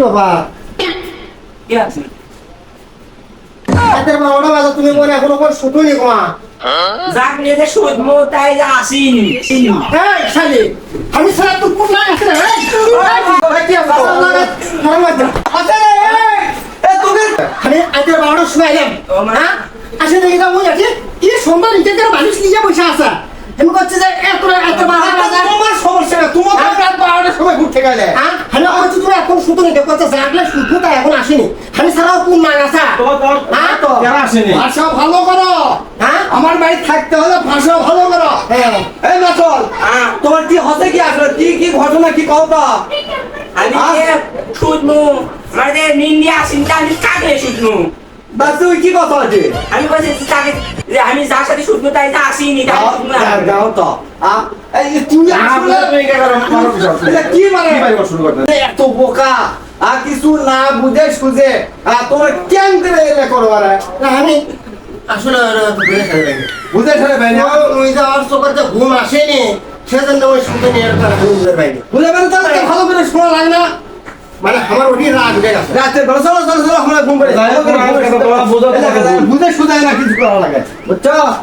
বাবা কি আছে রাতের 12টা বাজে তুমি মনে এখনো কোন শুধুনি কমা যাক নিয়ে যে সুদমো তাই যা আসিনি এই শালি আমি সারা তো কোন না আছে রে এই কি আছে হারাম আছে আছে এই তোকে আমি রাতের 12টার সময় এলাম হ্যাঁ আসে দেখি না ওই আছে কি সুন্দর ইটের বালিশ নিয়ে বসে আছে আমি করছে যে এত 12টা বাজে তোমার সমস্যা না তোমার রাত 12টার সময় ঘুরতে গেলে হ্যাঁ আমি বলছি তুমি এখন শুধু নিতে করছে জাগলে শুধু তাই এখন আসেনি আমি সারাও কোন না আছে হ্যাঁ তো কেন আসেনি ভাষা ভালো করো হ্যাঁ আমার বাড়ি থাকতে হলে ভাষা ভালো করো হ্যাঁ এই মাসল তোমার কি হতে কি আসলে কি ঘটনা কি কও তো আমি সুদমো মানে নিন্দি আসিনি আমি কাকে সুদমো বাস তুই কি কথা আছে আমি বলছি তাকে যে আমি যার সাথে শুধু তাই যা আসিনি তাই যাও তো এই তুমি আসলে এটা কি মানে শুরু করতে এত বোকা কিছু না বুঝে সুঝে তোমার কেন করে এলে করো আরে আমি আসলে বুঝে ছেড়ে ভাই না ওই যে আমার চোখে ঘুম আসেনি সেজন্য ওই শুতে নিয়ে ঘুমের বাইরে বুঝে পারেন তাহলে তো ভালো করে শোনা লাগে না মানে আমার ওটি রাগ উঠে গেছে রাতে চলো আমরা ঘুম করে বুঝে বুঝে সুঝে না কিছু করা লাগে বুঝছো